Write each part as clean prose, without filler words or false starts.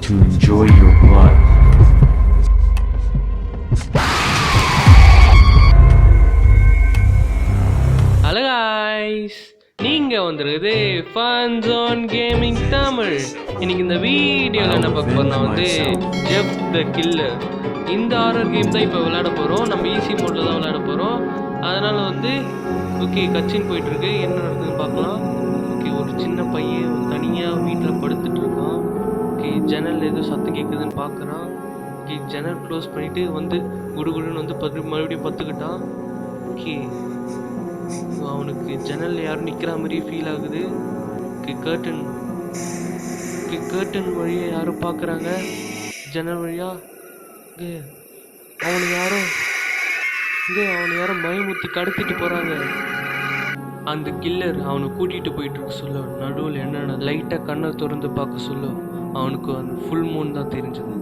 to enjoy your blood. Hello guys, நீங்கள் வந்துருக்குது fun zone gaming Tamil. இன்னைக்கு இந்த வீடியோவில் என்ன பார்க்க போகிறோம்னா வந்து ஜெஃப் த கில்லர். இந்த ஹாரர் கேம் தான் இப்போ விளையாட போகிறோம். நம்ம ஈஸி மோடில் தான் விளையாட போகிறோம். அதனால் வந்து ஓகே கச்சின்னு போயிட்டுருக்கு. என்ன நடக்குதுன்னு பார்க்கலாம். ஓகே, ஒரு சின்ன பையன் தனியாக வீட்டில் படுத்துட்டு இருக்கான். ஓகே, ஜன்னல் ஏதோ சத்தம் கேட்குதுன்னு பார்க்குறான். ஓகே, ஜன்னல் க்ளோஸ் பண்ணிவிட்டு வந்து குடுகுடுன்னு வந்து மறுபடியும் பத்துக்கிட்டான். ஓகே, அவனுக்கு ஜன்னல் யாரும் நிற்கிற மாதிரி ஃபீல் ஆகுது. கர்டன் வழியாக யாரும் பார்க்குறாங்க. ஜன்னல் வழியா அவனை யாரும் பயமுத்தி கடத்திட்டு போகிறாங்க. அந்த கில்லர் அவனை கூட்டிகிட்டு போயிட்டு இருக்க சொல்ல நடுவில் என்னென்ன லைட்டாக கண்ணை திறந்து பார்க்க சொல்ல அவனுக்கு அந்த ஃபுல் மூன் தான் தெரிஞ்சது.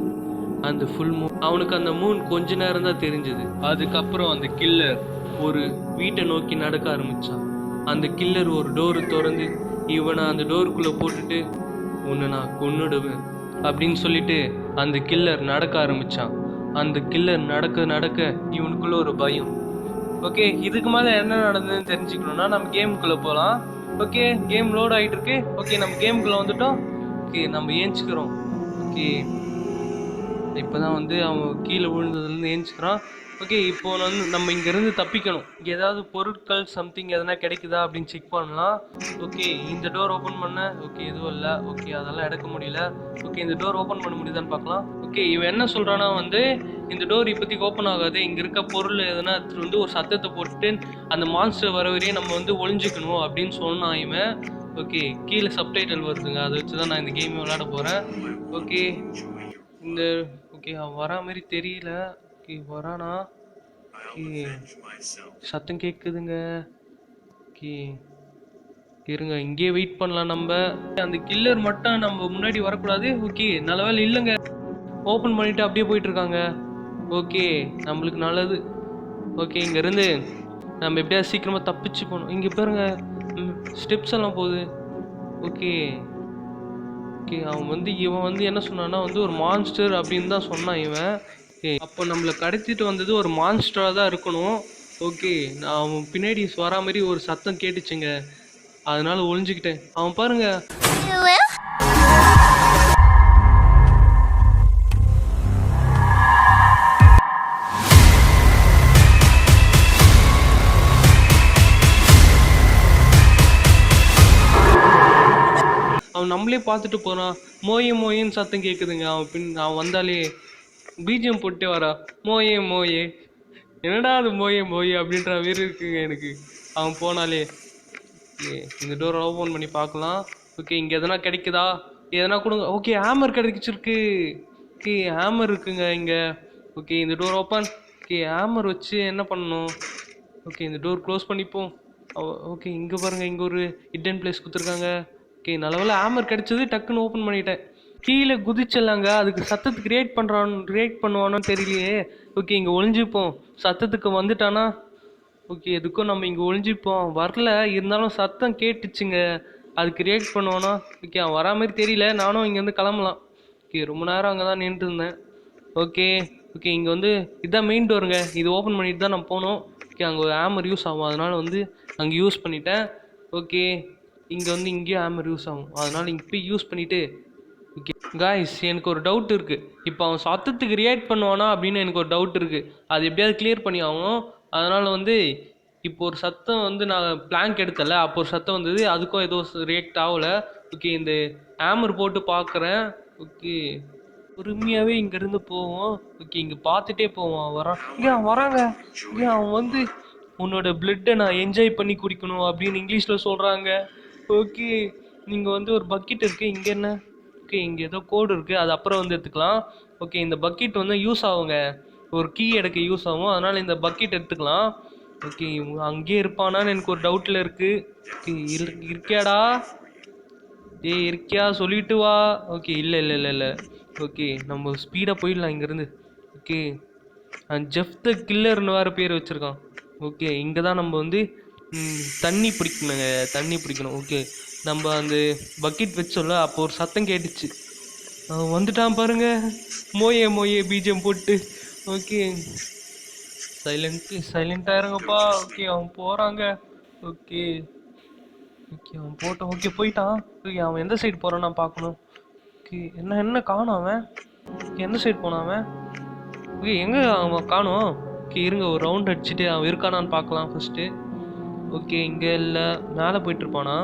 அந்த ஃபுல் மூன் அவனுக்கு அந்த மூன் கொஞ்ச நேரம் தான் தெரிஞ்சது. அதுக்கப்புறம் அந்த கில்லர் ஒரு வீட்டை நோக்கி நடக்க ஆரம்பித்தான். அந்த கில்லர் ஒரு டோரு திறந்து இவனை அந்த டோருக்குள்ளே போட்டுட்டு உன்னை நான் கொன்னுடுவேன் அப்படின்னு சொல்லிட்டு அந்த கில்லர் நடக்க ஆரம்பித்தான். அந்த கில்லர் நடக்க இவனுக்குள்ள ஒரு பயம். ஓகே, இதுக்கு மேலே என்ன நடந்ததுன்னு தெரிஞ்சுக்கணுன்னா நம்ம கேமுக்குள்ளே போகலாம். ஓகே, கேம் லோட் ஆகிட்டு இருக்கு. ஓகே, நம்ம கேமுக்குள்ளே வந்துட்டோம். ஓகே, நம்ம ஏஞ்சிக்கிறோம். ஓகே, இப்போ தான் வந்து அவன் கீழே விழுந்ததுலேருந்து ஏஞ்சிக்கிறான். ஓகே, இப்போ வந்து நம்ம இங்கேருந்து தப்பிக்கணும். இங்கே ஏதாவது பொருட்கள் சம்திங் எதனா கிடைக்குதா அப்படின்னு செக் பண்ணலாம். ஓகே, இந்த டோர் ஓப்பன் பண்ண ஓகே எதுவும் இல்லை. ஓகே, அதெல்லாம் எடுக்க முடியல. ஓகே, இந்த டோர் ஓப்பன் பண்ண முடியுதான்னு பார்க்கலாம். ஓகே, இவன் என்ன சொல்கிறான்னா வந்து இந்த டோர் இப்போதைக்கு ஓப்பன் ஆகாது. இங்கே இருக்க பொருள் எதனா வந்து ஒரு சத்தத்தை போட்டுட்டு அந்த மான்ஸ்டர் வர வரையும் நம்ம வந்து ஒளிஞ்சிக்கணும் அப்படின்னு சொன்னான் இவன். ஓகே, கீழே சப்டைட்டில் வருதுங்க. அதை வச்சு தான் நான் இந்த கேம் விளையாட போகிறேன். ஓகே, இந்த ஓகே அவன் வரா மாதிரி தெரியல. ஓகே, வரானா? ஓகே, சத்தம் கேட்குதுங்க. ஓகே, இருங்க, இங்கேயே வெயிட் பண்ணலாம். நம்ம அந்த கில்லர் மட்டும் நம்ம முன்னாடி வரக்கூடாது. ஓகே, நல்ல வேலை இல்லைங்க. ஓப்பன் பண்ணிவிட்டு அப்படியே போயிட்டுருக்காங்க. ஓகே, நம்மளுக்கு நல்லது. ஓகே, இங்கேருந்து நம்ம எப்படியாவது சீக்கிரமாக தப்பிச்சு போகணும். இங்கே பாருங்க, ஸ்டெப்ஸ் எல்லாம் போகுது. ஓகே ஓகே, இவன் வந்து என்ன சொன்னான்னா வந்து ஒரு மான்ஸ்டர் அப்படின்னு தான் சொன்னான் இவன். ஓகே, அப்போ நம்மளை கடத்திட்டு வந்தது ஒரு மான்ஸ்டராக தான் இருக்கணும். ஓகே, நான் அவன் பின்னாடி வரா மாதிரி ஒரு சத்தம் கேட்டுச்சுங்க. அதனால ஒளிஞ்சுக்கிட்டேன். அவன் பாருங்க, அவன் நம்மளே பார்த்துட்டு போகிறான். மோயின்னு சத்தம் கேட்குதுங்க. அவன் வந்தாலே பிஜிஎம் போட்டே வரா. மோயே என்னடா அது மோயே அப்படின்ற மாரி இருக்குங்க எனக்கு அவன் போனாலே. இந்த டோரை ஓப்பன் பண்ணி பார்க்கலாம். ஓகே, இங்கே எதனா கிடைக்குதா? எதனா கொடுங்க. ஓகே, ஹேமர் கிடைச்சிருக்கு. ஓகே, ஹேமர் இருக்குங்க இங்கே. ஓகே, இந்த டோர் ஓப்பன். ஓகே, ஹேமர் வச்சு என்ன பண்ணணும்? ஓகே, இந்த டோர் க்ளோஸ் பண்ணிப்போம். ஓகே, இங்கே பாருங்கள், இங்கே ஒரு ஹிடன் பிளேஸ் கொடுத்துருக்காங்க. ஓகே, நல்லவேளை ஹேமர் கிடச்சது. டக்குன்னு ஓப்பன் பண்ணிட்டேன். கீழே குதிச்சிடலாங்க. அதுக்கு சத்தத்துக்கு ரியாக்ட் பண்ணுவானோன்னு தெரியலையே. ஓகே, இங்கே ஒளிஞ்சிப்போம். சத்தத்துக்கு வந்துட்டானா? ஓகே, எதுக்கும் நம்ம இங்கே ஒளிஞ்சிப்போம். வரல, இருந்தாலும் சத்தம் கேட்டுச்சுங்க. அதுக்கு ரியாக்ட் பண்ணுவானா? ஓகே, அவன் வரா மாதிரி தெரியல. நானும் இங்கேருந்து கிளம்பலாம். ஓகே, ரொம்ப நேரம் அங்கே தான் நின்றுட்டு இருந்தேன். ஓகே இங்கே வந்து இதுதான் மெயின் டோருங்க. இது ஓப்பன் பண்ணிட்டு தான் நான் போனோம். ஓகே, அங்கே ஒரு ஹேமர் யூஸ் ஆகும். அதனால் வந்து அங்கே யூஸ் பண்ணிட்டேன். ஓகே, இங்கே வந்து இங்கேயும் ஹேமர் யூஸ் ஆகும். அதனால் இங்கே போய் யூஸ் பண்ணிவிட்டு ஓகே காய்ஸ், எனக்கு ஒரு டவுட் இருக்குது. இப்போ அவன் சத்தத்துக்கு ரியாக்ட் பண்ணுவானா அப்படின்னு எனக்கு ஒரு டவுட் இருக்குது. அது எப்படியாவது கிளியர் பண்ணி ஆகணும். அதனால் வந்து இப்போ ஒரு சத்தம் வந்து நான் பிளாங்க் எடுத்தல, அப்போ ஒரு சத்தம் வந்தது. அதுக்கும் ஏதோ ரியாக்ட் ஆகலை. ஓகே, இந்த ஹேமர் போட்டு பார்க்குறேன். ஓகே, பொறுமையாகவே இங்கேருந்து போவோம். ஓகே, இங்கே பார்த்துட்டே போவோம். வராங்க. அவன் வந்து உன்னோட பிளட்டை நான் என்ஜாய் பண்ணி குடிக்கணும் அப்படின்னு இங்கிலீஷில் சொல்கிறாங்க. ஓகே, நீங்கள் வந்து ஒரு பக்கெட் இருக்குது. இங்கே என்ன? ஓகே, இங்கே ஏதோ கோடு இருக்குது. அது அப்புறம் வந்து எடுத்துக்கலாம். ஓகே, இந்த பக்கெட் வந்து யூஸ் ஆகுங்க. ஒரு கீ எடுக்க யூஸ் ஆகும். அதனால் இந்த பக்கெட் எடுத்துக்கலாம். ஓகே, அங்கேயே இருப்பானான்னு எனக்கு ஒரு டவுட்டில் இருக்குது. ஓகே, இருக்கியாடா? இருக்கியா? சொல்லிட்டு வா. ஓகே, இல்லை. ஓகே, நம்ம ஸ்பீடாக போயிடலாம் இங்கேருந்து. ஓகே, ஜெஃப் த கில்லர்னு வேறு பேர் வச்சுருக்கான். ஓகே, இங்கே தான் நம்ம வந்து தண்ணி பிடிக்கணும். ஓகே, நம்ம அந்த பக்கெட் வச்சோல்ல, அப்போ ஒரு சத்தம் கேட்டுச்சு. அவன் வந்துட்டான் பாருங்க. மோயே மோயே பிஜிஎம் போட்டு. ஓகே, சைலண்ட்டாக இருங்கப்பா. ஓகே, அவன் போகிறாங்க. ஓகே ஓகே, அவன் போட்டான். ஓகே, போயிட்டான். ஓகே, அவன் எந்த சைடு போகிறான் நான் பார்க்கணும். ஓகே, என்ன காணும் அவன்? எந்த சைடு போனான் அவன்? ஓகே, எங்கே அவன் காணும்? ஓகே, இருங்க ஒரு ரவுண்ட் அடிச்சுட்டு அவன் இருக்கானான்னு பார்க்கலாம் ஃபஸ்ட்டு. ஓகே, இங்கே இல்லை, மேலே போயிட்டுருப்பானா?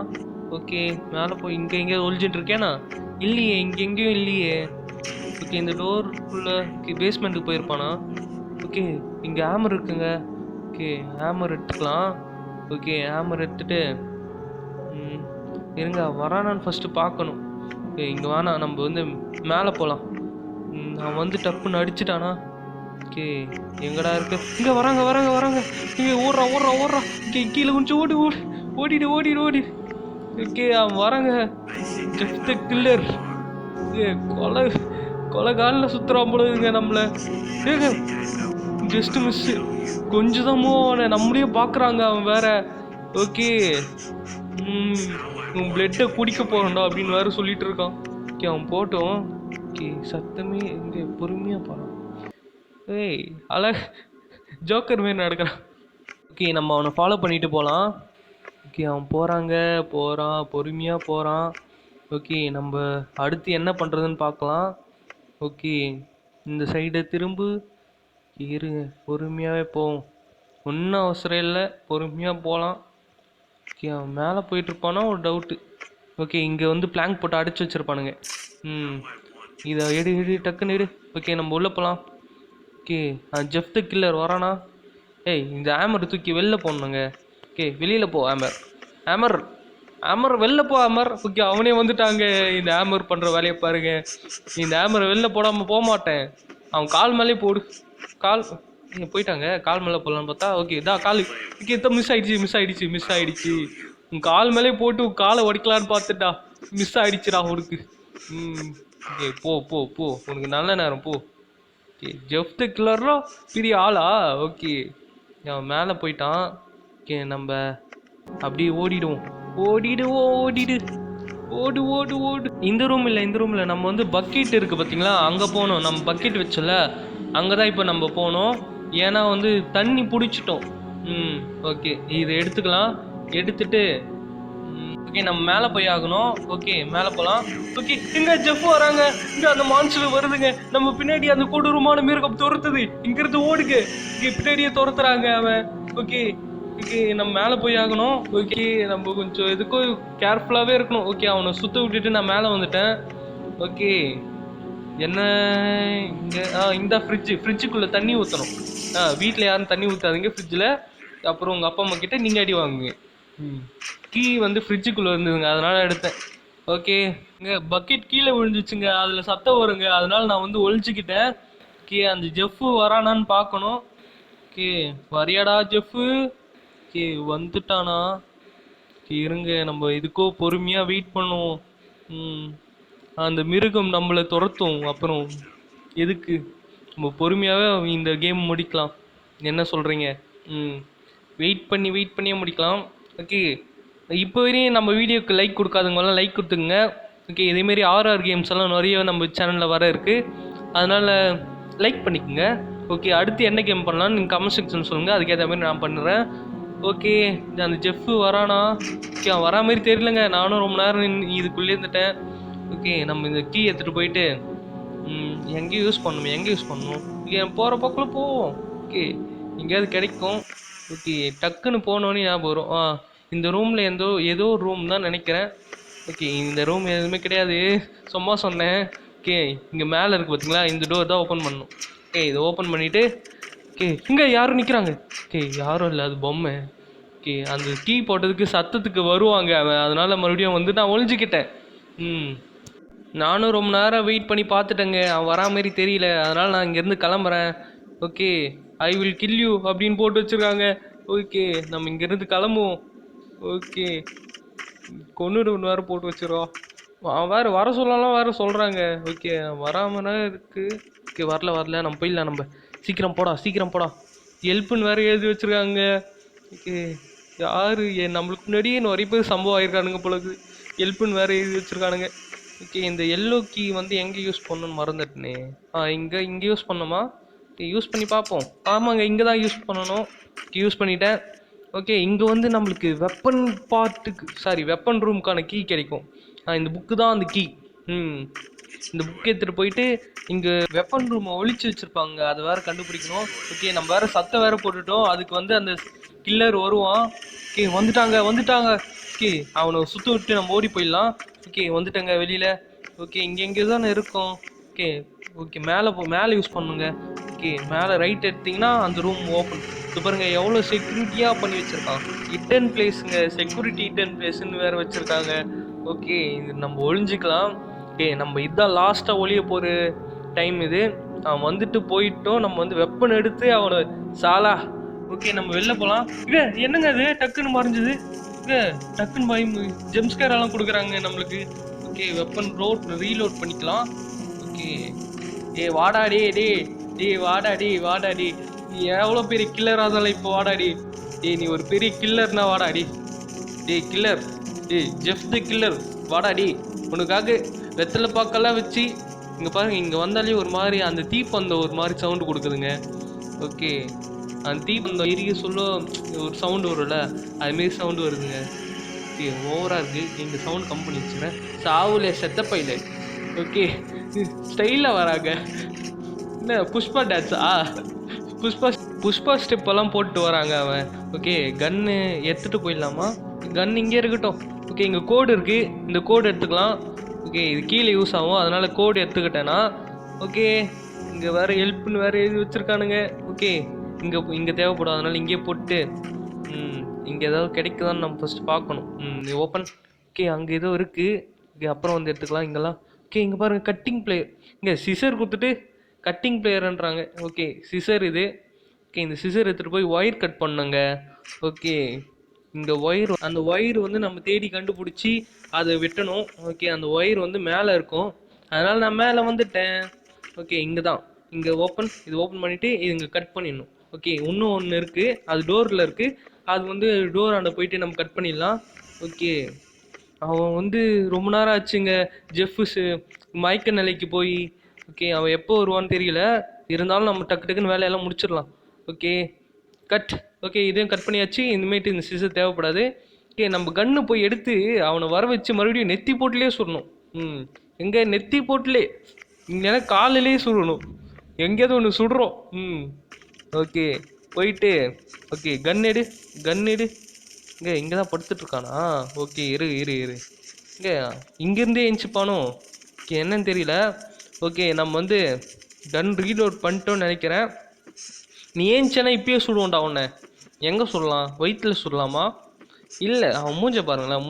ஓகே, மேலே போய் இங்கே எங்கேயோ ஒழிஞ்சிட்டு இருக்கேனா? இல்லையே, இங்கே எங்கேயும் இல்லையே. ஓகே, இந்த டோருக்குள்ளே பேஸ்மெண்ட்டுக்கு போயிருப்பானா? ஓகே, இங்கே ஹேமர் இருக்குங்க. ஓகே, ஹேமர் எடுத்துக்கலாம். ஓகே, ஹேமர் எடுத்துட்டு இருங்க வரானான்னு ஃபஸ்ட்டு பார்க்கணும். ஓகே, இங்கே வேணாம், நம்ம வந்து மேலே போகலாம். அவன் வந்து டப்புன்னு அடிச்சிட்டானா? ஓகே, எங்கடா இருக்கு? இங்கே வராங்க. இங்கே ஓடுறான். இங்கே கீழே கொஞ்சம் ஓடிடு. ஓகே, அவன் வராங்க. Just the killer. கொலை காலில் சுற்றுறான் பொழுதுங்க நம்மளை. ஜஸ்ட் மிஸ்ஸு, கொஞ்சம் தான் அவனை நம்மளையே பார்க்குறாங்க அவன் வேற. ஓகே, உன் பிளட்டை குடிக்க போகிறோம்டா அப்படின்னு வேறு சொல்லிட்டு இருக்கான். ஓகே, அவன் போட்டோம். ஓகே, சத்தமே இங்கே பொறுமையாக போகிறான். ஏய், ஜோக்கர் மாரி நடக்கிறான். ஓகே, நம்ம அவனை ஃபாலோ பண்ணிட்டு போகலாம். ஓகே, அவன் போகிறான், பொறுமையாக போகிறான். ஓகே, நம்ம அடுத்து என்ன பண்ணுறதுன்னு பார்க்கலாம். ஓகே, இந்த சைடை திரும்பு. இருங்க, பொறுமையாகவே போவோம், ஒன்றும் அவசரம் இல்லை, பொறுமையாக போகலாம். ஓகே, அவன் மேலே போயிட்டுருப்பானா ஒரு டவுட்டு. ஓகே, இங்கே வந்து பிளாங்க் போட்டு அடிச்சு வச்சுருப்பானுங்க. இதை எடு டக்குன்னு எடு. ஓகே, நம்ம உள்ளே போகலாம். ஓகே, ஜெஃப் த கில்லர் வரானா? ஏய், இந்த ஹேமர் தூக்கி வெளில போடணுங்க. ஓகே, வெளியில் போ ஹேமர் வெளில போ ஹேமர். ஓகே, அவனே வந்துட்டாங்க. இந்த ஹேமர் பண்ணுற வேலையை பாருங்க. இந்த ஹேமரை வெளில போடாமல் போக மாட்டேன். அவன் கால் மேலே போடு. கால் போயிட்டாங்க, கால் மேலே போடலான்னு பார்த்தா. ஓகே, இதான் கால். ஓகே, இதான் மிஸ் ஆகிடுச்சு. உன் கால் மேலே போட்டு உன் காலை உடைக்கலான்னு பார்த்துட்டா, மிஸ் ஆகிடுச்சுடா உனக்கு. ஓகே, போ உனக்கு நல்ல நேரம் போ. ஓகே, ஜெஃப் த கில்லர்லாம் பெரிய ஆளா? ஓகே, அவன் மேலே போயிட்டான். ஓகே, நம்ம அப்படியே ஓடிடுவோம். ஓடு. இந்த ரூம் இல்லை, நம்ம வந்து பக்கெட் இருக்குது பார்த்தீங்களா, அங்கே போகணும். நம்ம பக்கெட் வச்சல, அங்கே தான் இப்போ நம்ம போகணும். ஏன்னா வந்து தண்ணி பிடிச்சிட்டோம். ஓகே, இதை எடுத்துக்கலாம். எடுத்துட்டு ஓகே, நம்ம மேலே போய் ஆகணும். ஓகே, மேலே போகலாம். ஓகே, இங்கே ஜெஃப் வராங்க. இங்கே அந்த மான்ஸ்டர் வருதுங்க. நம்ம பின்னாடி அந்த கொடூரமான மிருகம் துரத்துது. இங்கிருந்து ஓடுங்க. இங்கே பின்னாடியே துரத்துறாங்க அவன். ஓகே, நம்ம மேலே போய் ஆகணும். ஓகே, நம்ம கொஞ்சம் எதுக்கும் கேர்ஃபுல்லாகவே இருக்கணும். ஓகே, அவனை சுற்ற விட்டுட்டு நான் மேலே வந்துட்டேன். ஓகே, என்ன இங்கே இந்த ஃப்ரிட்ஜுக்குள்ளே தண்ணி ஊற்றணும். வீட்டில் யாரும் தண்ணி ஊற்றாதீங்க ஃப்ரிட்ஜில். அப்புறம் உங்கள் அப்பா அம்மா கிட்டே நீங்கள் அடி வாங்குங்க. கீ வந்து ஃப்ரிட்ஜுக்குள்ளே இருந்ததுங்க, அதனால் எடுத்தேன். ஓகே, இங்கே பக்கெட் கீழே விழுந்துச்சுங்க, அதில் சத்தம் வருங்க, அதனால் நான் வந்து ஒழிச்சிக்கிட்டேன். ஓகே, அந்த ஜெஃப்பு வரானான்னு பார்க்கணும். ஓகே, வரியாடா ஜெஃப்பு? ஓகே, வந்துட்டானா? ஓகே, இருங்க, நம்ம இதுக்கோ பொறுமையாக வெயிட் பண்ணுவோம். அந்த மிருகம் நம்மளை துரத்தும். அப்புறம் எதுக்கு, நம்ம பொறுமையாகவே இந்த கேம் முடிக்கலாம். என்ன சொல்கிறீங்க? வெயிட் பண்ணியே முடிக்கலாம். ஓகே, இப்போ வரையும் நம்ம வீடியோக்கு லைக் கொடுக்காதவங்களாம் லைக் கொடுத்துங்க. ஓகே, இதேமாரி ஆர்ஆர் கேம்ஸ் எல்லாம் நிறைய நம்ம சேனலில் வர இருக்குது, அதனால் லைக் பண்ணிக்கோங்க. ஓகே, அடுத்து என்ன கேம் பண்ணலான்னு நீங்கள் கமெண்ட் செக்ஷன் சொல்லுங்கள், அதுக்கேற்ற மாதிரி நான் பண்ணுறேன். ஓகே, அந்த ஜெஃப்பு வரானா? ஓகே, அவன் வரா மாதிரி தெரியலங்க. நானும் ரொம்ப நேரம் இதுக்குள்ளே இருந்துட்டேன். ஓகே, நம்ம இந்த கீ எடுத்துகிட்டு போயிட்டு எங்கே யூஸ் பண்ணணும். ஓகே, போகிற பக்கம் போவோம். ஓகே, எங்கேயாவது கிடைக்கும். ஓகே, டக்குன்னு போனோன்னே ஞாபகம் வரும். இந்த ரூமில் ஏதோ ரூம் தான் நினைக்கிறேன். ஓகே, இந்த ரூம் எதுவுமே கிடையாது, சும்மா சொன்னேன். ஓகே, இங்கே மேலே இருக்குது பார்த்தீங்களா, இந்த டோர் தான் ஓப்பன் பண்ணணும். ஓகே, இதை ஓப்பன் பண்ணிவிட்டு ஓகே, இங்கே யாரும் நிற்கிறாங்க. ஓகே, யாரும் இல்லை, அது பொம்மை. ஓகே, அந்த கீ போட்டதுக்கு சத்தத்துக்கு வருவாங்க அவன், அதனால் மறுபடியும் வந்து நான் ஒழிஞ்சிக்கிட்டேன். நானும் ரொம்ப நேரம் வெயிட் பண்ணி பார்த்துட்டேங்க, அவன் வரா மாதிரி தெரியல, அதனால் நான் இங்கேருந்து கிளம்புறேன். Okay, I will kill you அப்படின்னு போட்டு வச்சுருக்காங்க. ஓகே, நம்ம இங்கேருந்து கிளம்புவோம். ஓகே, கொன்னுடு வேறு போட்டு வச்சுருவோம். வேறு வர சொல்லலாம் வேறு சொல்கிறாங்க. ஓகே, வராமனா இருக்குது. ஓகே, வரல, நம்ம போயிடலாம். நம்ம சீக்கிரம் போடா. ஹெல்ப்புன்னு வேறு எழுதி வச்சுருக்காங்க. ஓகே, யார் நம்மளுக்கு முன்னாடியே நிறைய பேர் சம்பவம் ஆகிருக்கானுங்க போலக்கு. ஹெல்ப்புன்னு வேறு எழுதி வச்சுருக்கானுங்க. ஓகே இந்த எல்லோ கீ வந்து எங்கே யூஸ் பண்ணணும்னு மறந்துட்டேனே. இங்கே யூஸ் பண்ணோமா? ஓகே யூஸ் பண்ணி பார்ப்போம். ஆமாங்க, இங்கே தான் யூஸ் பண்ணணும். யூஸ் பண்ணிட்டேன். ஓகே இங்கே வந்து நம்மளுக்கு வெப்பன் பார்ட்டுக்கு வெப்பன் ரூமுக்கான கீ கிடைக்கும். இந்த புக்கு தான் அந்த கீ. இந்த புக் எடுத்துகிட்டு போயிட்டு இங்கே வெப்பன் ரூமை ஒழிச்சு வச்சுருப்பாங்க, அதை வேறு கண்டுபிடிக்கணும். ஓகே நம்ம வேறு சத்தம் வேறு போட்டுட்டோம், அதுக்கு வந்து அந்த கில்லர் வருவான். ஓகே வந்துட்டாங்க. ஓகே அவனை சுற்ற விட்டு நம்ம ஓடி போயிடலாம். ஓகே வந்துட்டாங்க வெளியில். ஓகே இங்கே தானே இருக்கும். ஓகே ஓகே மேலே யூஸ் பண்ணுங்க. ஓகே மேலே ரைட் எடுத்திங்கன்னா அந்த ரூம் ஓப்பன். இது பாருங்க எவ்வளோ செக்யூரிட்டியாக பண்ணி வச்சுருக்கான். ஹிட்டன் பிளேஸுங்க, செக்யூரிட்டி ஹிட்டன் பிளேஸ்ன்னு வேறு வச்சுருக்காங்க. ஓகே இது நம்ம ஒழிஞ்சிக்கலாம். ஓகே நம்ம இதுதான் லாஸ்ட்டாக ஒழிய போகிற டைம் இது. அவன் வந்துட்டு போயிட்டோம், நம்ம வந்து வெப்பன் எடுத்து அவனை சாலா. ஓகே நம்ம வெளில போகலாம். என்னங்க அது டக்குன்னு மறைஞ்சது? டக்குன்னு ஜெம்ஸ்கேர் எல்லாம் கொடுக்குறாங்க நம்மளுக்கு. ஓகே வெப்பன் ரீலோட் பண்ணிக்கலாம். ஓகே வாடாடி வாடாடி நீ எவ்வளோ பெரிய கில்லர் ஆதால இப்போ வாடாடி. நீ ஒரு பெரிய கில்லர்னா வாடாடி. கில்லர் ஜெஃப் த கில்லர் வாடாடி. உனக்காக வெத்தலை பாக்கெல்லாம் வச்சு இங்கே பாருங்க, இங்கே வந்தாலே ஒரு மாதிரி அந்த தீப்பந்தம் ஒரு மாதிரி சவுண்டு கொடுக்குதுங்க. ஓகே அந்த தீப்பந்தம் எரிய சொல்ல ஒரு சவுண்டு வரும்ல, அதுமாரி சவுண்டு வருதுங்க. ஓகே ஓவராக இருக்குது. இந்த சவுண்ட் கம் பண்ணி வச்சுக்கிறேன். சாவுல செத்தப்பையில். ஓகே ஸ்டைலாக வராங்க. என்ன புஷ்பா டான்ஸா? புஷ்பா ஸ்டெப்பெல்லாம் போட்டு வராங்க அவன். ஓகே கன்னு எடுத்துகிட்டு போயிடலாமா? கன் இங்கே இருக்கட்டும். ஓகே இங்கே கோடு இருக்குது, இந்த கோடு எடுத்துக்கலாம். ஓகே இது கீழே யூஸ் ஆகும், அதனால் கோடு எடுத்துக்கிட்டேன்னா. ஓகே இங்கே வேறு ஹெல்ப்னு வேறு எழுதி வச்சுருக்கானுங்க. ஓகே இங்கே தேவைப்படும், அதனால் இங்கேயே போட்டு இங்கே ஏதாவது கிடைக்குதான்னு நம்ம ஃபஸ்ட்டு பார்க்கணும். இது ஓப்பன். ஓகே அங்கே ஏதோ இருக்குது. ஓகே அப்புறம் வந்து எடுத்துக்கலாம் இங்கெல்லாம். ஓகே இங்கே பாருங்கள் கட்டிங் பிளேயர். இங்கே சிசர் கொடுத்துட்டு கட்டிங் பிளேயர்ன்றாங்க. ஓகே சிசர் இது. ஓகே இந்த சிசர் எடுத்துகிட்டு போய் ஒயர் கட் பண்ணுங்க. ஓகே இந்த அந்த ஒயர் வந்து நம்ம தேடி கண்டுபிடிச்சி அதை வெட்டணும். ஓகே அந்த ஒயர் வந்து மேலே இருக்கும், அதனால் நான் மேலே வந்துட்டேன். ஓகே இங்கே தான், இங்கே இது ஓப்பன் பண்ணிவிட்டு இது இங்கே கட் பண்ணிடணும். ஓகே இன்னும் ஒன்று இருக்குது, அது டோரில் இருக்குது. அது வந்து டோர் ஆண்ட போயிட்டு நம்ம கட் பண்ணிடலாம். ஓகே அவன் வந்து ரொம்ப நேரம் ஆச்சுங்க, ஜெஃப்ஸு மயக்க நிலைக்கு போய். ஓகே அவன் எப்போ வருவான்னு தெரியல, இருந்தாலும் நம்ம டக்குன்னு வேலையெல்லாம் முடிச்சிடலாம். Okay cut. ஓகே இதையும் கட் பண்ணியாச்சு. இனிமேட்டு இந்த சிசர் தேவைப்படாது. ஓகே நம்ம கன்று போய் எடுத்து அவனை வர வச்சு மறுபடியும் நெத்தி போட்டுலேயே சுடணும். எங்கே நெத்தி போட்டுலே, இங்கே காலிலே சுடணும், எங்கேயாவது ஒன்று சுடுறோம். ஓகே போயிட்டு ஓகே கன் எடு. இங்கே தான் படுத்துட்ருக்கானா? ஓகே இரு இங்கேருந்தே எஞ்சிப்பானோ? ஓகே என்னன்னு தெரியல. ஓகே நம்ம வந்து கன் ரீலோட் பண்ணிட்டோன்னு நினைக்கிறேன். நீ ஏஞ்சானா இப்பயே சுடுவோண்டா உன்னை. எங்கே சுடலாம்? வயிற்றில் சுடலாமா? இல்லை அவன் மூஞ்ச பாருங்களேன்,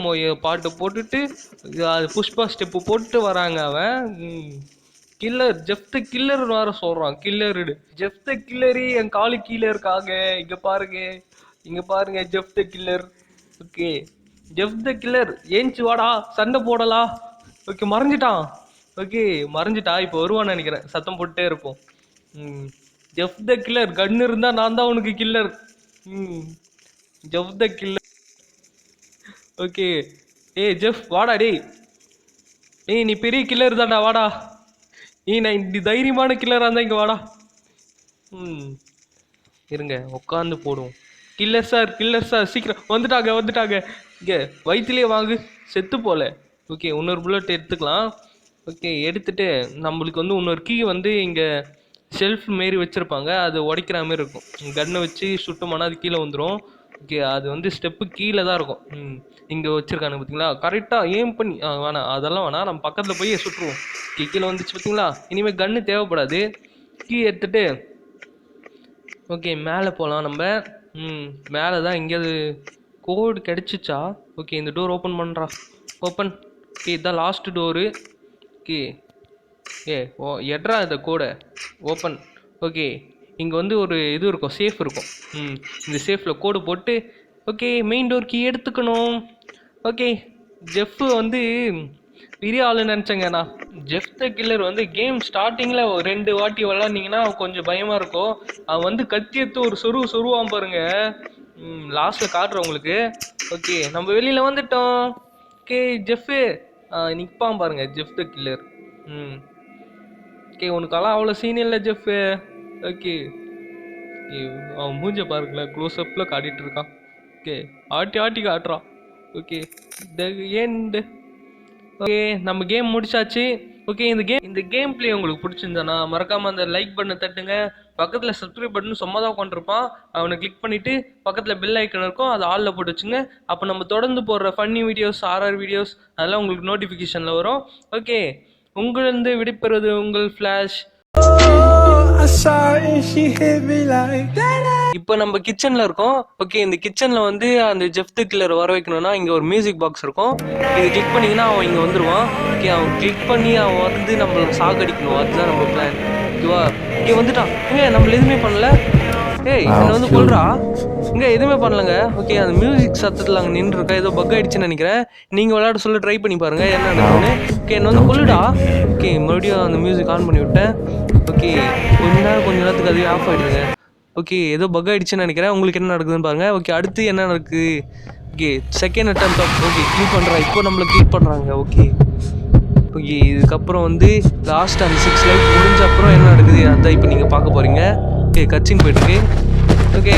மோய பாட்டு போட்டுட்டு அது புஷ்பா ஸ்டெப்பு போட்டு வராங்க. அவன் கில்லர் ஜெஃப் த கில்லர் வேற சொல்கிறான். கில்லரு ஜெஃப் த கில்லரு என் காலு கீழே இருக்காங்க. இங்கே பாருங்க Jeff the killer. Okay Jeff the killer ஏஞ்சி வாடா, சண்டை போடலாம். ஓகே மறைஞ்சிட்டான். இப்போ வருவான்னு நினைக்கிறேன், சத்தம் போட்டுட்டே இருப்போம். ஜெஃப் த கில்லர் கன்னு இருந்தால் நான் தான் உனக்கு killer. Jeff the killer. Okay Jeff வாடா. நீ பெரிய கில்லர் தான்டா, வாடா. நான் இப்படி தைரியமான கில்லராக இருந்தால் இங்கே வாடா. இருங்க உட்காந்து போடுவோம். கில்லர் சார் சீக்கிரம் வந்துட்டாங்க. இங்கே வயிற்றுலேயே வாங்கு, செத்து போல. ஓகே இன்னொரு புல்லட் எடுத்துக்கலாம். ஓகே எடுத்துகிட்டு நம்மளுக்கு வந்து இன்னொரு கீ வந்து இங்கே ஷெல்ஃப் மாரி வச்சுருப்பாங்க, அது உடைக்கிற மாதிரி இருக்கும். கன்னை வச்சு சுட்டோம்னா அது கீழே வந்துடும். ஓகே அது வந்து ஸ்டெப்பு கீழே தான் இருக்கும். இங்கே வச்சுருக்காங்க பார்த்தீங்களா, கரெக்டாக ஏம் பண்ணி வேணாம், அதெல்லாம் வேணாம், நம்ம பக்கத்தில் போய் சுட்டுருவோம். கீழே வந்துச்சு பார்த்தீங்களா. இனிமேல் கன்று தேவைப்படாது. கீ எடுத்துகிட்டு ஓகே மேலே போகலாம் நம்ம. மேலே தான் எங்கேயாவது கோடு கிடச்சிச்சா? ஓகே இந்த டோர் ஓப்பன் பண்ணுறா. ஓப்பன். ஓகே இதுதான் லாஸ்ட்டு டோரு. ஓகே எட்ரா இந்த கோடை ஓப்பன். ஓகே இங்கே வந்து ஒரு இது இருக்கும், சேஃப் இருக்கும். இந்த சேஃபில் கோடு போட்டு ஓகே மெயின் டோர் கீ எடுத்துக்கணும். ஓகே ஜெஃப்பு வந்து பெரிய ஆளுன்னு நினச்சேங்க நான். ஜெஃப் த கில்லர் வந்து கேம் ஸ்டார்டிங்கில் 2 வாட்டி விளாண்டிங்கன்னா கொஞ்சம் பயமாக இருக்கும். அவன் வந்து கத்தி எடுத்து ஒரு சொருவான் பாருங்க. லாஸ்ட்டில் காட்டுறேன் உங்களுக்கு. ஓகே நம்ம வெளியில் வந்துட்டோம். ஓகே ஜெஃபு நிற்பான் பாருங்க, ஜெஃப் த கில்லர். ஓகே உனக்கெல்லாம் அவ்வளோ சீன் இல்லை ஜெஃபு. ஓகே அவன் மூஞ்ச பாருங்களேன், க்ளோஸ் அப்பில் காட்டிகிட்டு இருக்கான். ஓகே ஆட்டி ஆட்டி காட்டுறான். ஓகே ஏண்டு ஓகே நம்ம கேம் முடிச்சாச்சு. ஓகே இந்த கேம் பிளே உங்களுக்கு பிடிச்சிருந்தானா மறக்காமல் அந்த லைக் பண்ண தட்டுங்க. பக்கத்தில் சப்ஸ்கிரைப் பட்டன் சும்மா தான் உட்காந்துருப்பான், அவனை கிளிக் பண்ணிவிட்டு பக்கத்தில் பெல் ஐக்கன் இருக்கும், அதை ஆளில் போட்டு வச்சுங்க. அப்போ நம்ம தொடர்ந்து போடுற ஃபன்னி வீடியோஸ், ஆர்ஆர் வீடியோஸ் அதெல்லாம் உங்களுக்கு நோட்டிஃபிகேஷனில் வரும். ஓகே உங்களிருந்து விடைபெறுவது உங்கள் ஃப்ளாஷ். இப்போ நம்ம கிச்சனில் இருக்கோம். ஓகே இந்த கிச்சனில் வந்து அந்த ஜெஃப் த கில்லர் வர வைக்கணும்னா இங்கே ஒரு மியூசிக் பாக்ஸ் இருக்கும், இது கிளிக் பண்ணிங்கன்னா அவன் இங்கே வந்துடுவான். ஓகே அவன் கிளிக் பண்ணி அவன் வந்து நம்மளை சாகடிக்கணும், அதுதான் நம்ம பிளான். ஓகேவா? இங்கே வந்துட்டான். நம்மள எதுவுமே பண்ணல. என்னை வந்து கொல்றா. எதுவுமே பண்ணலங்க. ஓகே அந்த மியூசிக் சத்தத்தில் அங்கே நின்றுருக்கா, ஏதோ பக் ஆகிடுச்சுன்னு நினைக்கிறேன். நீங்கள் விளையாட சொல்ல ட்ரை பண்ணி பாருங்கள் என்ன நடக்குதுன்னு. ஓகே என்னை வந்து கொல்லுடா. ஓகே மறுபடியும் அந்த மியூசிக் ஆன் பண்ணி விட்டேன். ஓகே கொஞ்ச நேரத்துக்கு அதுவே ஆஃப் ஆகிடுதுங்க. ஓகே ஏதோ பக் ஆகிடுச்சுன்னு நினைக்கிறேன். உங்களுக்கு என்ன நடக்குதுன்னு பாருங்கள். ஓகே அடுத்து என்ன நடக்குது? Okay second attempt of okay click பண்ணுறான். இப்போ நம்மளை கிளிக் பண்ணுறாங்க. ஓகே ஓகே இதுக்கப்புறம் வந்து லாஸ்ட் அந்த 6 லைஃப் முடிஞ்ச அப்புறம் என்ன நடக்குது அதான் இப்போ நீங்கள் பார்க்க போகிறீங்க. ஓகே கட்சின்னு போயிட்டுருக்கு. ஓகே